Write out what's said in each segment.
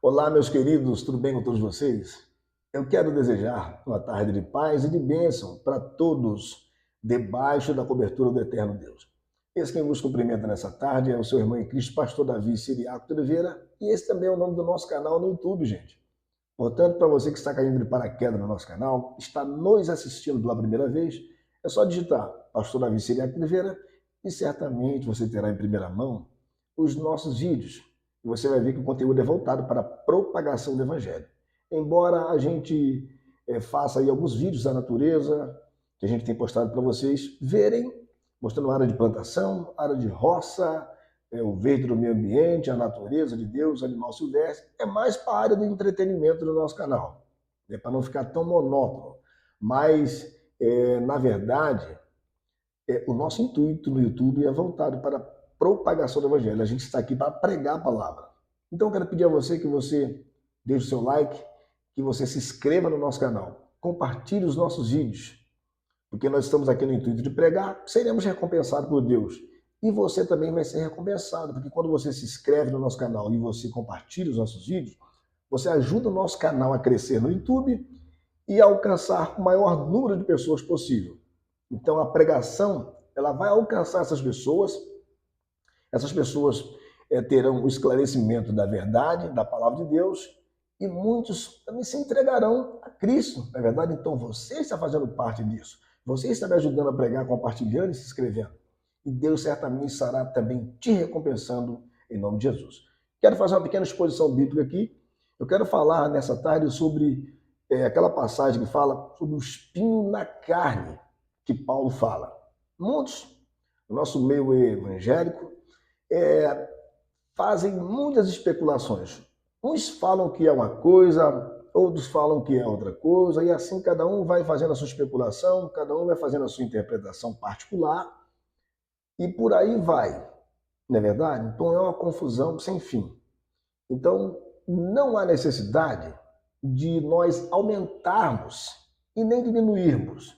Olá, meus queridos, tudo bem com todos vocês? Eu quero desejar uma tarde de paz e de bênção para todos, debaixo da cobertura do Eterno Deus. Esse quem vos cumprimenta nessa tarde é o seu irmão em Cristo, pastor Davi Siriaco Oliveira, e esse também é o nome do nosso canal no YouTube, gente. Portanto, para você que está caindo de paraquedas no nosso canal, está nos assistindo pela primeira vez, é só digitar pastor Davi Siriaco Oliveira e certamente você terá em primeira mão os nossos vídeos. E você vai ver que o conteúdo é voltado para a propagação do Evangelho. Embora a gente faça aí alguns vídeos da natureza, que a gente tem postado para vocês verem, mostrando a área de plantação, área de roça, o verde do meio ambiente, a natureza de Deus, animal silvestre, é mais para a área do entretenimento do nosso canal, para não ficar tão monótono. Mas, na verdade, o nosso intuito no YouTube é voltado para a propagação do Evangelho. A gente está aqui para pregar a palavra. Então, eu quero pedir a você que você deixe o seu like, que você se inscreva no nosso canal, compartilhe os nossos vídeos, porque nós estamos aqui no intuito de pregar, seremos recompensados por Deus. E você também vai ser recompensado, porque quando você se inscreve no nosso canal e você compartilha os nossos vídeos, você ajuda o nosso canal a crescer no YouTube e a alcançar o maior número de pessoas possível. Então a pregação, ela vai alcançar essas pessoas terão o esclarecimento da verdade, da palavra de Deus, e muitos também se entregarão a Cristo, na verdade. Então você está fazendo parte disso. Você está me ajudando a pregar, compartilhando e se inscrevendo. E Deus certamente estará também te recompensando em nome de Jesus. Quero fazer uma pequena exposição bíblica aqui. Eu quero falar nessa tarde sobre aquela passagem que fala sobre o espinho na carne, que Paulo fala. Muitos, no nosso meio evangélico, fazem muitas especulações. Uns falam que é uma coisa, outros falam que é outra coisa, e assim cada um vai fazendo a sua especulação, cada um vai fazendo a sua interpretação particular, e por aí vai, não é verdade? Então é uma confusão sem fim. Então não há necessidade de nós aumentarmos e nem diminuirmos.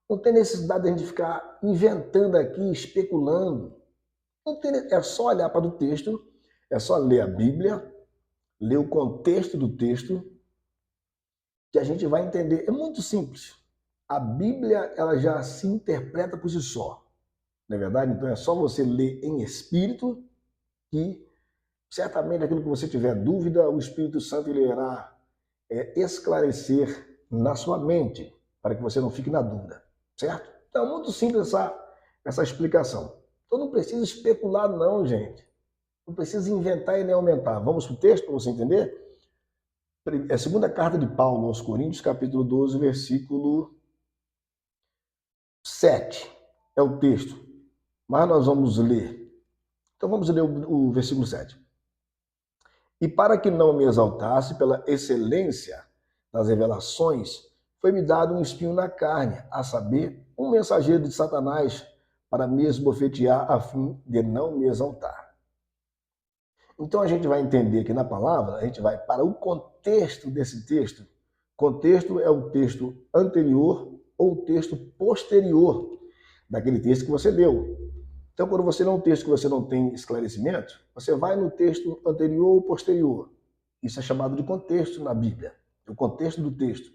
Não tem necessidade de a gente ficar inventando aqui, especulando. Não tem, é só olhar para o texto, é só ler a Bíblia, ler o contexto do texto, que a gente vai entender. É muito simples. A Bíblia, ela já se interpreta por si só, não é verdade? Então é só você ler em espírito que certamente aquilo que você tiver dúvida, o Espírito Santo ele irá esclarecer na sua mente, para que você não fique na dúvida, certo? Então é muito simples essa explicação. Então não precisa especular não, gente. Não precisa inventar e nem aumentar. Vamos para o texto para você entender? É a segunda carta de Paulo aos Coríntios, capítulo 12, versículo 7. É o texto. Mas nós vamos ler. Então vamos ler o versículo 7. E para que não me exaltasse pela excelência das revelações, foi-me dado um espinho na carne, a saber, um mensageiro de Satanás, para me esbofetear a fim de não me exaltar. Então a gente vai entender que na palavra, a gente vai para o contexto desse texto. Contexto é o texto anterior ou o texto posterior daquele texto que você leu. Então, quando você lê um texto que você não tem esclarecimento, você vai no texto anterior ou posterior. Isso é chamado de contexto na Bíblia, o contexto do texto.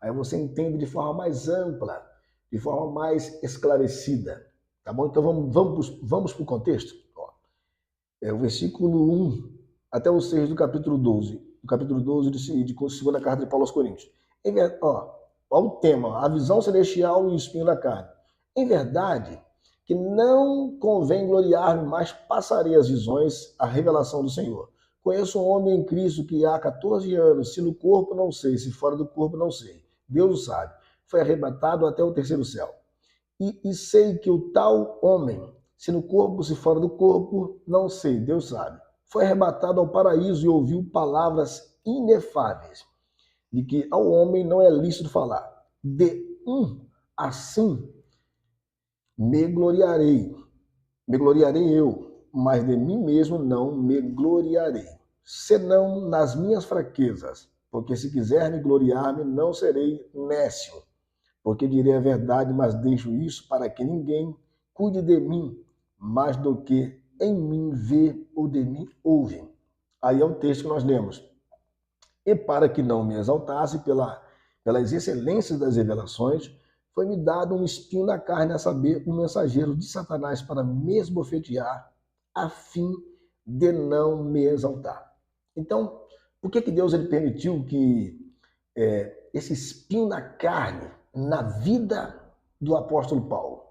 Aí você entende de forma mais ampla, de forma mais esclarecida. Tá bom? Então vamos para o contexto. É o versículo 1 até o 6 do capítulo 12. Do capítulo 12 de segunda carta de Paulo aos Coríntios. Olha o tema, a visão celestial e o espinho na carne. Em verdade, que não convém gloriar-me, mas passarei as visões, a revelação do Senhor. Conheço um homem em Cristo que há 14 anos, se no corpo não sei, se fora do corpo não sei. Deus o sabe. Foi arrebatado até o terceiro céu. E sei que o tal homem, se no corpo, se fora do corpo, não sei, Deus sabe. Foi arrebatado ao paraíso e ouviu palavras inefáveis, de que ao homem não é lícito falar. De assim me gloriarei eu, mas de mim mesmo não me gloriarei, senão nas minhas fraquezas, porque se quiser me gloriar-me, não serei nécio, porque direi a verdade, mas deixo isso para que ninguém cuide de mim, mais do que em mim vê ou de mim ouve. Aí é o texto que nós lemos. E para que não me exaltasse pelas excelências das revelações, foi-me dado um espinho na carne, a saber, um mensageiro de Satanás para me esbofetear, a fim de não me exaltar. Então, por que Deus ele permitiu que esse espinho na carne, na vida do apóstolo Paulo?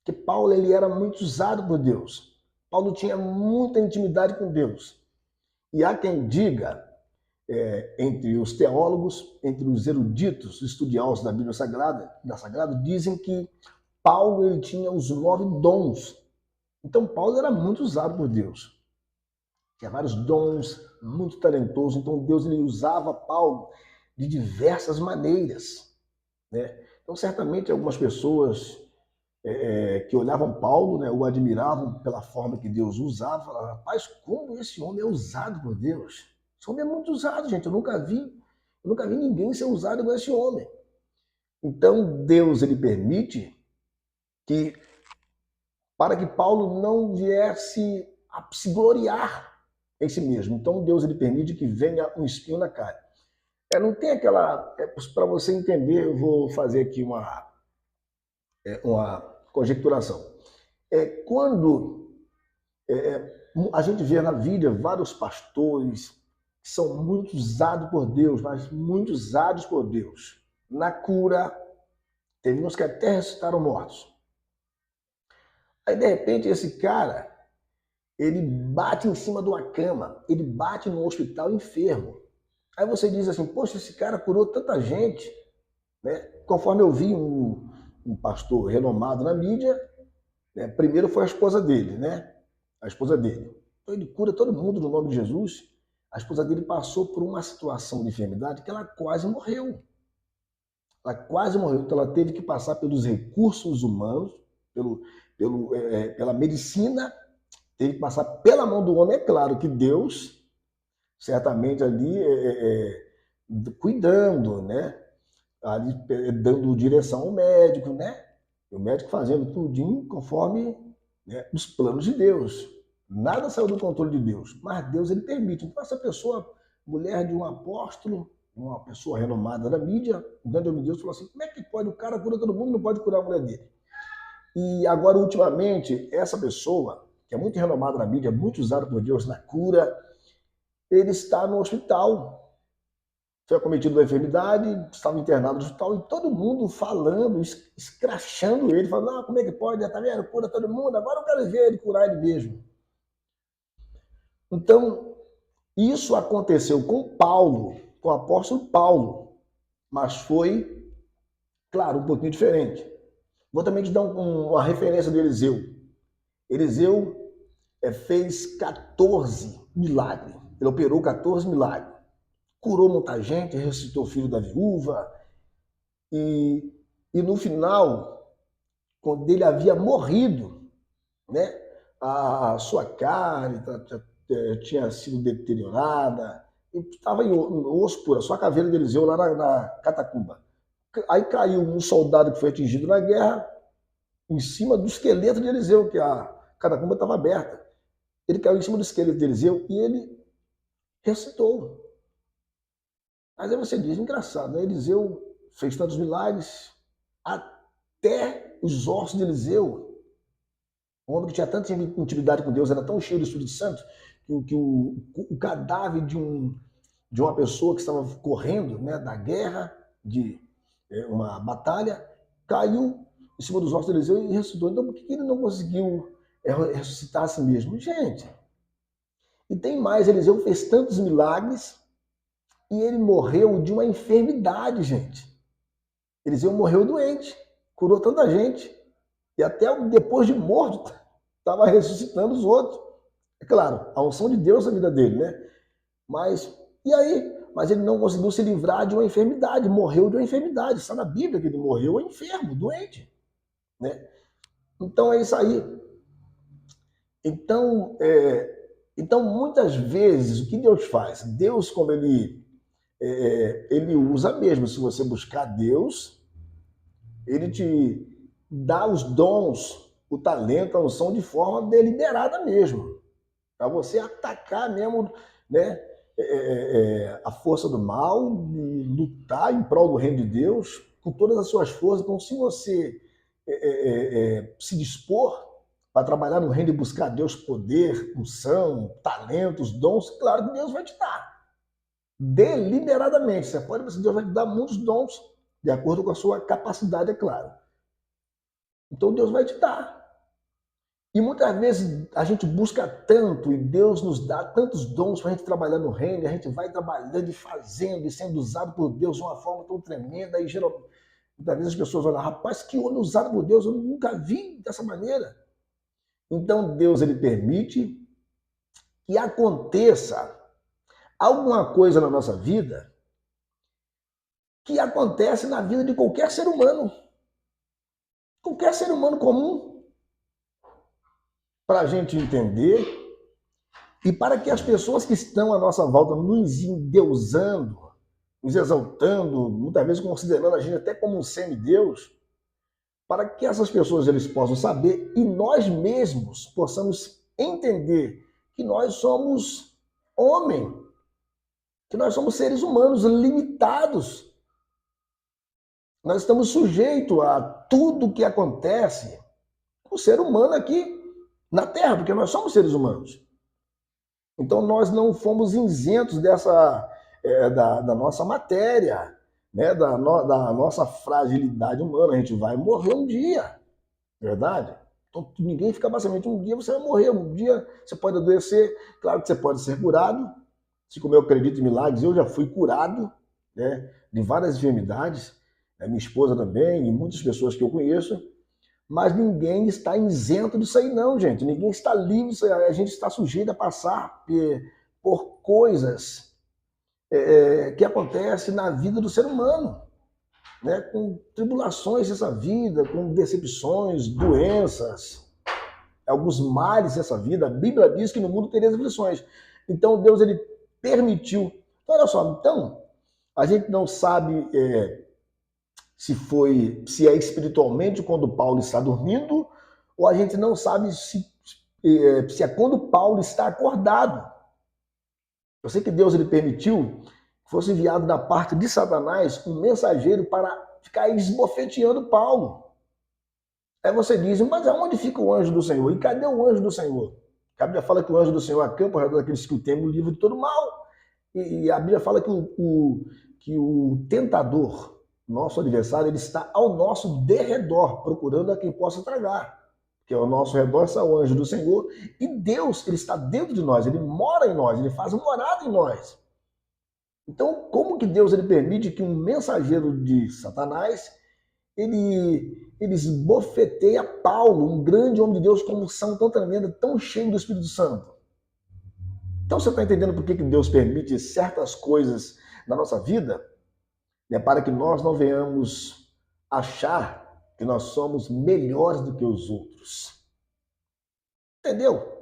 Porque Paulo ele era muito usado por Deus. Paulo tinha muita intimidade com Deus. E há quem diga, entre os teólogos, entre os eruditos, estudiosos da Bíblia Sagrada, dizem que Paulo ele tinha os 9 dons. Então Paulo era muito usado por Deus. Tinha vários dons, muito talentoso. Então Deus ele usava Paulo de diversas maneiras, né? Então certamente algumas pessoas que olhavam Paulo, né, o admiravam pela forma que Deus usava, falavam, rapaz, como esse homem é usado por Deus. Esse homem é muito usado, gente. Eu nunca vi ninguém ser usado igual esse homem. Então Deus ele permite que, para que Paulo não viesse a se gloriar em si mesmo. Então Deus ele permite que venha um espinho na carne. Não tem aquela... para você entender, eu vou fazer aqui uma conjecturação. Quando a gente vê na vida vários pastores que são muito usados por Deus, mas muito usados por Deus. Na cura, teve uns que até ressuscitaram mortos. Aí, de repente, esse cara, ele bate em cima de uma cama, ele bate no hospital enfermo. Aí você diz assim, poxa, esse cara curou tanta gente, né? Conforme eu vi um pastor renomado na mídia, né? Primeiro foi a esposa dele, né? A esposa dele. Então ele cura todo mundo no nome de Jesus. A esposa dele passou por uma situação de enfermidade que ela quase morreu. Ela quase morreu, então ela teve que passar pelos recursos humanos, pela medicina, teve que passar pela mão do homem. É claro que Deus, certamente ali, cuidando, né? Ali, dando direção ao médico, né? O médico fazendo tudinho conforme, né, os planos de Deus. Nada saiu do controle de Deus, mas Deus ele permite. Então essa pessoa, mulher de um apóstolo, uma pessoa renomada da mídia, o grande homem de Deus falou assim, como é que pode? O cara cura todo mundo, não pode curar a mulher dele. E agora, ultimamente, essa pessoa, que é muito renomada na mídia, muito usada por Deus na cura, ele está no hospital. Foi acometido da enfermidade, estava internado no hospital, e todo mundo falando, escrachando ele, falando, não, como é que pode? Tá vendo? Cura todo mundo, agora eu quero ver ele curar ele mesmo. Então, isso aconteceu com Paulo, com o apóstolo Paulo, mas foi, claro, um pouquinho diferente. Vou também te dar uma referência do Eliseu. Eliseu fez 14 milagres. Ele operou 14 milagres. Curou muita gente, ressuscitou o filho da viúva. E no final, quando ele havia morrido, né, a sua carne tinha sido deteriorada, e estava em osso puro, só a caveira de Eliseu lá na catacumba. Aí caiu um soldado que foi atingido na guerra em cima do esqueleto de Eliseu, que a catacumba estava aberta. Ele caiu em cima do esqueleto de Eliseu e ele ressuscitou. Mas aí você diz, engraçado, né? Eliseu fez tantos milagres, até os ossos de Eliseu, um homem que tinha tanta intimidade com Deus, era tão cheio do Espírito Santo, que o cadáver de uma pessoa que estava correndo, né, da guerra, de uma batalha, caiu em cima dos ossos de Eliseu e ressuscitou. Então, por que ele não conseguiu ressuscitar a si mesmo? Gente, e tem mais, Eliseu fez tantos milagres e ele morreu de uma enfermidade, gente. Eliseu morreu doente, curou tanta gente, e até depois de morto, estava ressuscitando os outros. É claro, a unção de Deus na vida dele, né? Mas, e aí? Mas ele não conseguiu se livrar de uma enfermidade, morreu de uma enfermidade. Está na Bíblia que ele morreu enfermo, doente, né? Então é isso aí. Então, muitas vezes, o que Deus faz? Deus, como ele usa mesmo, se você buscar Deus, ele te dá os dons, o talento, a unção de forma deliberada mesmo, para você atacar mesmo, né? a força do mal, lutar em prol do reino de Deus com todas as suas forças. Então, se você se dispor para trabalhar no reino e buscar Deus poder, unção, talentos, dons, claro que Deus vai te dar. Deliberadamente. Deus vai te dar muitos dons, de acordo com a sua capacidade, é claro. Então Deus vai te dar. E muitas vezes a gente busca tanto e Deus nos dá tantos dons para a gente trabalhar no reino, e a gente vai trabalhando e fazendo e sendo usado por Deus de uma forma tão tremenda. E geralmente, muitas vezes as pessoas olham, rapaz, que homem usado por Deus, eu nunca vi dessa maneira. Então Deus ele permite que aconteça alguma coisa na nossa vida que acontece na vida de qualquer ser humano. Qualquer ser humano comum. Para a gente entender e para que as pessoas que estão à nossa volta nos endeusando, nos exaltando, muitas vezes considerando a gente até como um semideus, para que essas pessoas eles possam saber e nós mesmos possamos entender que nós somos homem, que nós somos seres humanos limitados. Nós estamos sujeitos a tudo que acontece com o ser humano aqui na Terra, porque nós somos seres humanos. Então nós não fomos isentos da nossa matéria, né? da nossa fragilidade humana. A gente vai morrer um dia, verdade? Então ninguém fica basicamente, um dia você vai morrer, um dia você pode adoecer, claro que você pode ser curado, se como eu acredito em milagres, eu já fui curado, né? De várias enfermidades, né? Minha esposa também, e muitas pessoas que eu conheço, mas ninguém está isento disso aí não, gente. Ninguém está livre disso aí. A gente está sujeito a passar por coisas que acontecem na vida do ser humano, né? Com tribulações dessa vida, com decepções, doenças, alguns males dessa vida. A Bíblia diz que no mundo teria aflições. Então Deus ele permitiu. Então, olha só, então a gente não sabe se é espiritualmente quando Paulo está dormindo, ou a gente não sabe se é quando Paulo está acordado. Eu sei que Deus ele permitiu que fosse enviado da parte de Satanás um mensageiro para ficar esbofeteando Paulo. Aí você diz, mas aonde fica o anjo do Senhor? E cadê o anjo do Senhor? A Bíblia fala que o anjo do Senhor acampa ao redor daqueles que o temem, o livre de todo mal. E a Bíblia fala que o tentador, nosso adversário, ele está ao nosso derredor, procurando a quem possa tragar. Porque ao nosso redor está o anjo do Senhor. E Deus, ele está dentro de nós, ele mora em nós, ele faz morada em nós. Então, como que Deus ele permite que um mensageiro de Satanás ele esbofeteia Paulo, um grande homem de Deus com unção tão tremenda, tão cheio do Espírito Santo? Então você está entendendo por que Deus permite certas coisas na nossa vida? É para que nós não venhamos achar que nós somos melhores do que os outros. Entendeu?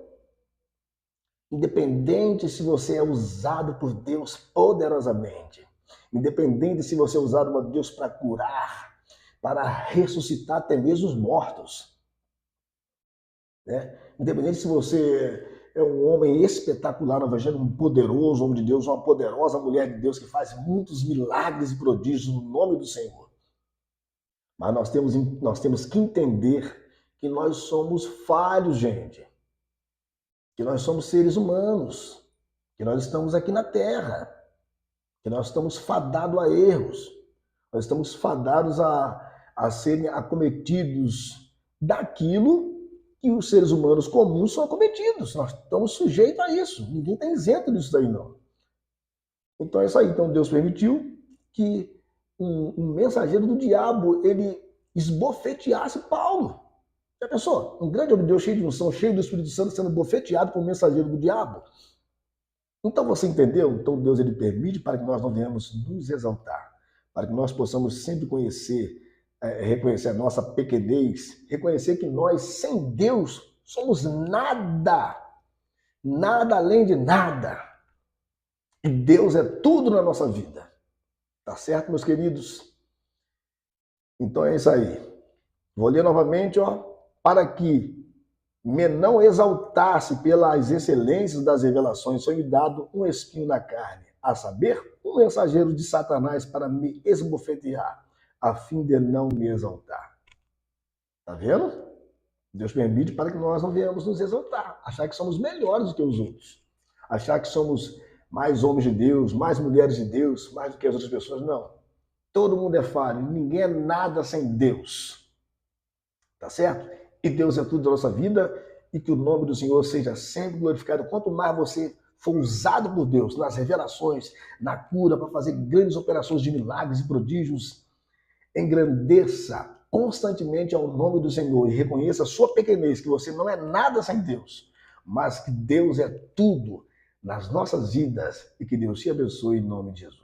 Independente se você é usado por Deus poderosamente, independente se você é usado por Deus para curar, para ressuscitar até mesmo os mortos, né? Independente se você é um homem espetacular no Evangelho, um poderoso homem de Deus, uma poderosa mulher de Deus que faz muitos milagres e prodígios no nome do Senhor. Mas nós temos que entender que nós somos falhos, gente. Que nós somos seres humanos. Que nós estamos aqui na Terra. Que nós estamos fadados a erros. Nós estamos fadados a serem acometidos daquilo que os seres humanos comuns são acometidos. Nós estamos sujeitos a isso. Ninguém está isento disso daí, não. Então é isso aí. Então Deus permitiu que um mensageiro do diabo, ele esbofeteasse Paulo. Já pensou? Um grande homem de Deus cheio de unção, cheio do Espírito Santo, sendo bofeteado por um mensageiro do diabo. Então você entendeu? Então Deus ele permite para que nós não venhamos nos exaltar, para que nós possamos sempre reconhecer a nossa pequenez, reconhecer que nós, sem Deus, somos nada, nada além de nada. E Deus é tudo na nossa vida. Tá certo, meus queridos? Então é isso aí. Vou ler novamente, ó, para que me não exaltasse pelas excelências das revelações, foi-me dado um espinho na carne, a saber, um mensageiro de Satanás para me esbofetear, a fim de não me exaltar. Tá vendo? Deus permite para que nós não venhamos nos exaltar, achar que somos melhores do que os outros, achar que somos mais homens de Deus, mais mulheres de Deus, mais do que as outras pessoas. Não. Todo mundo é falho, ninguém é nada sem Deus. Tá certo? E Deus é tudo da nossa vida e que o nome do Senhor seja sempre glorificado. Quanto mais você for usado por Deus nas revelações, na cura, para fazer grandes operações de milagres e prodígios, engrandeça constantemente ao nome do Senhor e reconheça a sua pequenez, que você não é nada sem Deus, mas que Deus é tudo nas nossas vidas e que Deus te abençoe em nome de Jesus.